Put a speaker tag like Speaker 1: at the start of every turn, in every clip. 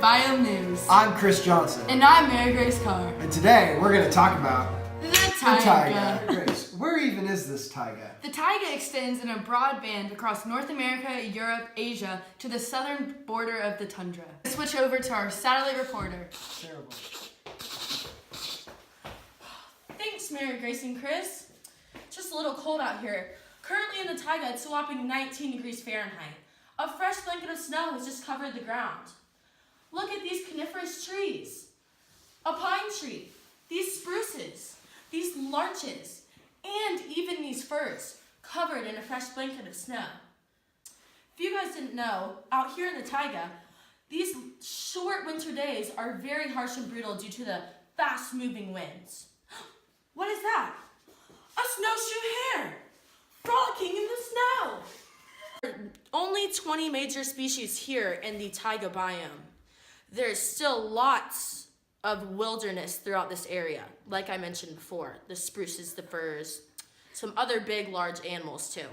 Speaker 1: Biome News.
Speaker 2: I'm Chris Johnson.
Speaker 1: And I'm Mary Grace Carr.
Speaker 2: And today we're going to talk about
Speaker 1: the taiga.
Speaker 2: Grace, where even is this taiga?
Speaker 1: The taiga extends in a broad band across North America, Europe, Asia, to the southern border of the tundra. Let's switch over to our satellite reporter.
Speaker 2: Terrible.
Speaker 3: Thanks, Mary Grace and Chris. Just a little cold out here. Currently in the taiga, it's a whopping 19 degrees Fahrenheit. A fresh blanket of snow has just covered the ground. Look at these coniferous trees. A pine tree, these spruces, these larches, and even these firs covered in a fresh blanket of snow. If you guys didn't know, out here in the taiga, these short winter days are very harsh and brutal due to the fast-moving winds. What is that? A snowshoe hare frolicking in the snow. There are only 20 major species here in the taiga biome. There's still lots of wilderness throughout this area, like I mentioned before, the spruces, the firs, some other big, large animals too.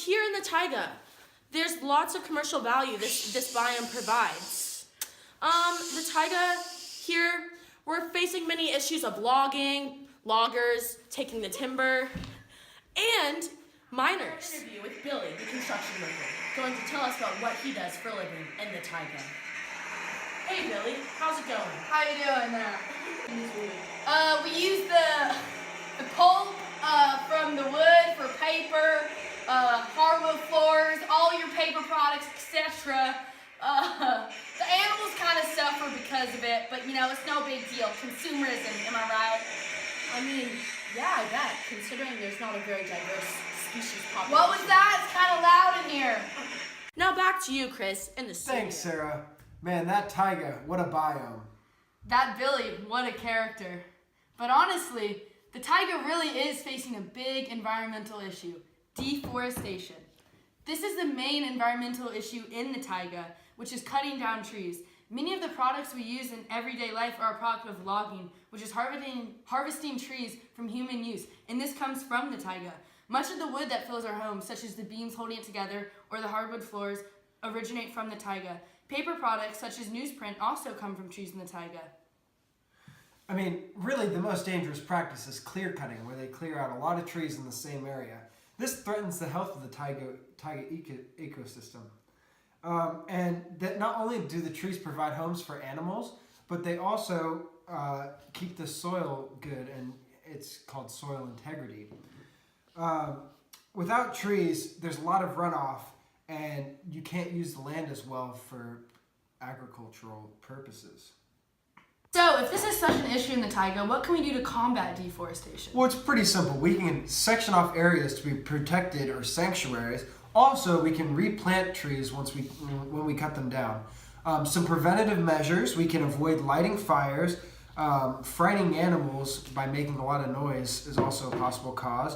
Speaker 3: Here in the taiga, there's lots of commercial value this biome provides. The taiga here, we're facing many issues of logging, loggers taking the timber, and miners. An interview with Billy, the construction worker, going to tell us about what he does for a living in the taiga. Hey Billy, how's it going?
Speaker 1: How you doing there? We use the pulp from the wood for paper, hardwood floors, all your paper products, etc. The animals kind of suffer because of it, but you know, it's no big deal. Consumerism, am I right?
Speaker 3: I mean, yeah, I bet, considering there's not a very diverse species population.
Speaker 1: What was that? It's kind of loud in here.
Speaker 3: Now back to you, Chris, in the studio.
Speaker 2: Thanks, Sarah. Man, that taiga, what a biome.
Speaker 1: That Billy, what a character. But honestly, the taiga really is facing a big environmental issue, deforestation. This is the main environmental issue in the taiga, which is cutting down trees. Many of the products we use in everyday life are a product of logging, which is harvesting trees from human use, and this comes from the taiga. Much of the wood that fills our homes, such as the beams holding it together or the hardwood floors, originate from the taiga. Paper products, such as newsprint, also come from trees in the taiga.
Speaker 2: I mean, really the most dangerous practice is clear cutting, where they clear out a lot of trees in the same area. This threatens the health of the taiga ecosystem. And that not only do the trees provide homes for animals, but they also keep the soil good, and it's called soil integrity. Without trees, there's a lot of runoff, and you can't use the land as well for agricultural purposes.
Speaker 1: So, if this is such an issue in the taiga, what can we do to combat deforestation?
Speaker 2: Well, it's pretty simple. We can section off areas to be protected or sanctuaries. Also, we can replant trees when we cut them down. Some preventative measures: we can avoid lighting fires. Frightening animals by making a lot of noise is also a possible cause.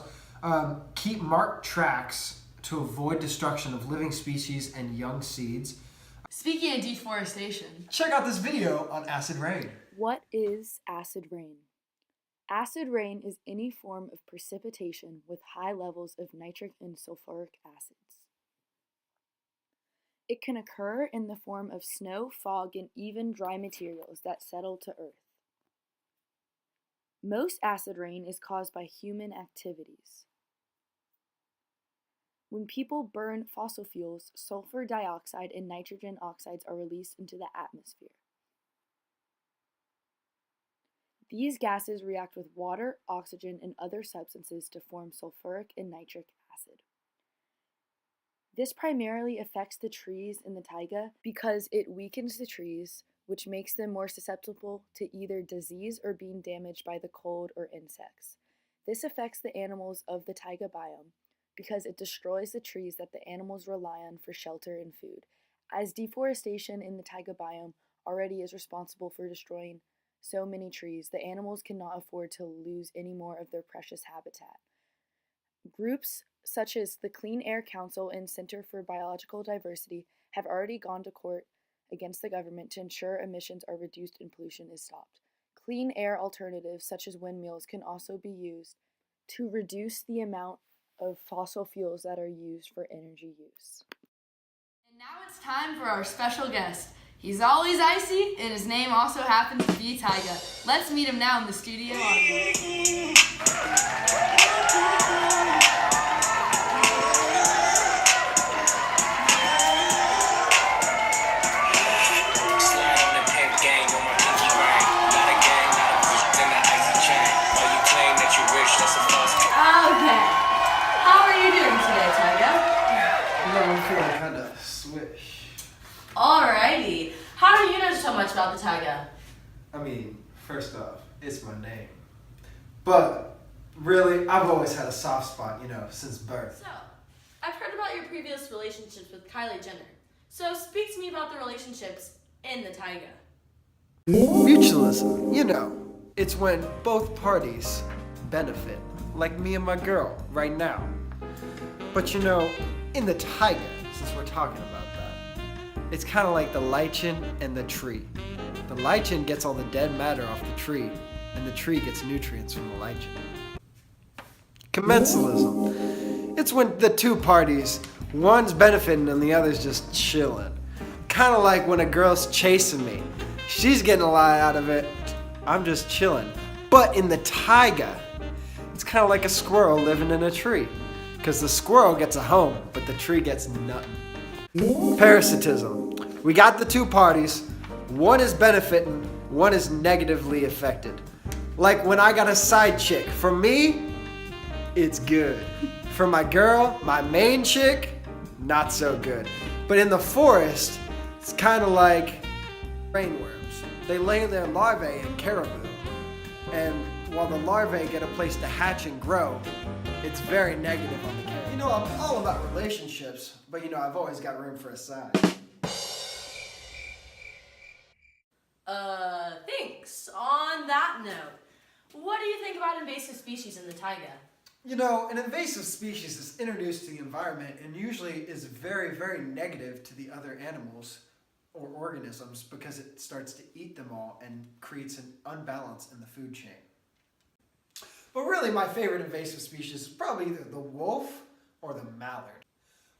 Speaker 2: Keep marked tracks to avoid destruction of living species and young seeds.
Speaker 1: Speaking of deforestation,
Speaker 2: check out this video on acid rain.
Speaker 4: What is acid rain? Acid rain is any form of precipitation with high levels of nitric and sulfuric acids. It can occur in the form of snow, fog, and even dry materials that settle to earth. Most acid rain is caused by human activities. When people burn fossil fuels, sulfur dioxide and nitrogen oxides are released into the atmosphere. These gases react with water, oxygen, and other substances to form sulfuric and nitric acid. This primarily affects the trees in the taiga because it weakens the trees, which makes them more susceptible to either disease or being damaged by the cold or insects. This affects the animals of the taiga biome because it destroys the trees that the animals rely on for shelter and food, as deforestation in the taiga biome already is responsible for destroying so many trees. The animals cannot afford to lose any more of their precious habitat. Groups such as the Clean Air Council and Center for Biological Diversity have already gone to court against the government to ensure emissions are reduced and pollution is stopped. Clean air alternatives such as windmills can also be used to reduce the amount of fossil fuels that are used for energy use.
Speaker 1: And now it's time for our special guest. He's always icy, and his name also happens to be Taiga. Let's meet him now in the studio audience. Okay. How are you doing today, Taiga?
Speaker 2: I'm feeling kind of swish.
Speaker 3: Alrighty. How do you know so much about the taiga?
Speaker 2: I mean, first off, it's my name. But really, I've always had a soft spot, since birth.
Speaker 3: So, I've heard about your previous relationships with Kylie Jenner. So, speak to me about the relationships in the taiga.
Speaker 2: Mutualism, it's when both parties benefit, like me and my girl right now. But in the taiga, since we're talking about that, it's kind of like the lichen and the tree. The lichen gets all the dead matter off the tree, and the tree gets nutrients from the lichen. Commensalism. It's when the two parties, one's benefiting and the other's just chilling. Kind of like when a girl's chasing me. She's getting a lot out of it. I'm just chilling. But in the taiga, it's kind of like a squirrel living in a tree. Because the squirrel gets a home, but the tree gets nothing. Parasitism. We got the two parties. One is benefiting, one is negatively affected. Like when I got a side chick. For me, it's good. For my girl, my main chick, not so good. But in the forest, it's kind of like rainworms. They lay their larvae in caribou. And while the larvae get a place to hatch and grow, it's very negative on the caribou. I'm all about relationships, but I've always got room for a side.
Speaker 3: Thanks. On that note, what do you think about invasive species in the taiga?
Speaker 2: An invasive species is introduced to the environment and usually is very, very negative to the other animals or organisms because it starts to eat them all and creates an unbalance in the food chain. But really, my favorite invasive species is probably either the wolf or the mallard.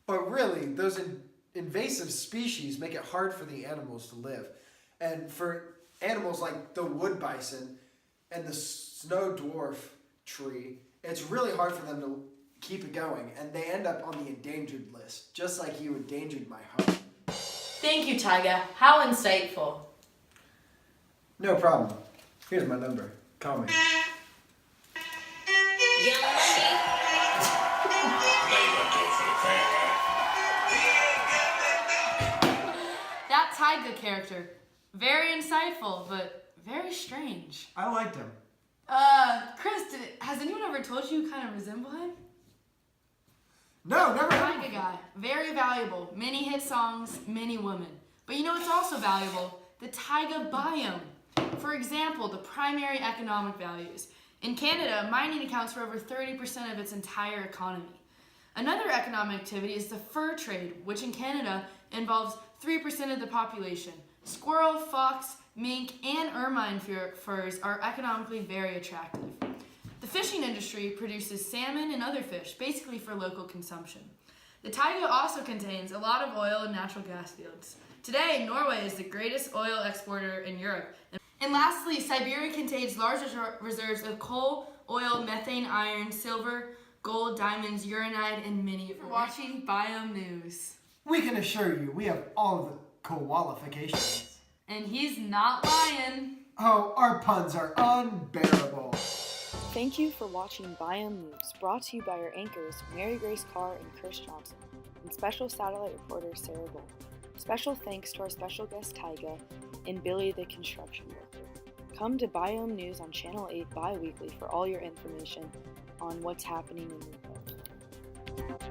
Speaker 2: But really, those invasive species make it hard for the animals to live. And for animals like the wood bison and the snow dwarf tree, it's really hard for them to keep it going, and they end up on the endangered list, just like you endangered my home.
Speaker 3: Thank you, Taiga. How insightful.
Speaker 2: No problem. Here's my number. Call me.
Speaker 1: That taiga character, very insightful, but very strange.
Speaker 2: I liked him.
Speaker 1: Chris, has anyone ever told you kind of resemble him?
Speaker 2: No, never heard.
Speaker 1: Taiga guy, very valuable, many hit songs, many women. But it's also valuable, the taiga biome. For example, the primary economic values. In Canada, mining accounts for over 30% of its entire economy. Another economic activity is the fur trade, which in Canada involves 3% of the population. Squirrel, fox, mink, and ermine furs are economically very attractive. The fishing industry produces salmon and other fish, basically for local consumption. The taiga also contains a lot of oil and natural gas fields. Today, Norway is the greatest oil exporter in Europe. And lastly, Siberia contains large reserves of coal, oil, methane, iron, silver, gold, diamonds, uranite, and many. For watching Biome News.
Speaker 2: We can assure you, we have all of the qualifications.
Speaker 1: And he's not lying.
Speaker 2: Oh, our puns are unbearable.
Speaker 4: Thank you for watching Biome News, brought to you by our anchors Mary Grace Carr and Chris Johnson, and special satellite reporter Sarah Gold. Special thanks to our special guest Taiga and Billy the construction worker. Come to Biome News on Channel 8 bi-weekly for all your information on what's happening in your world.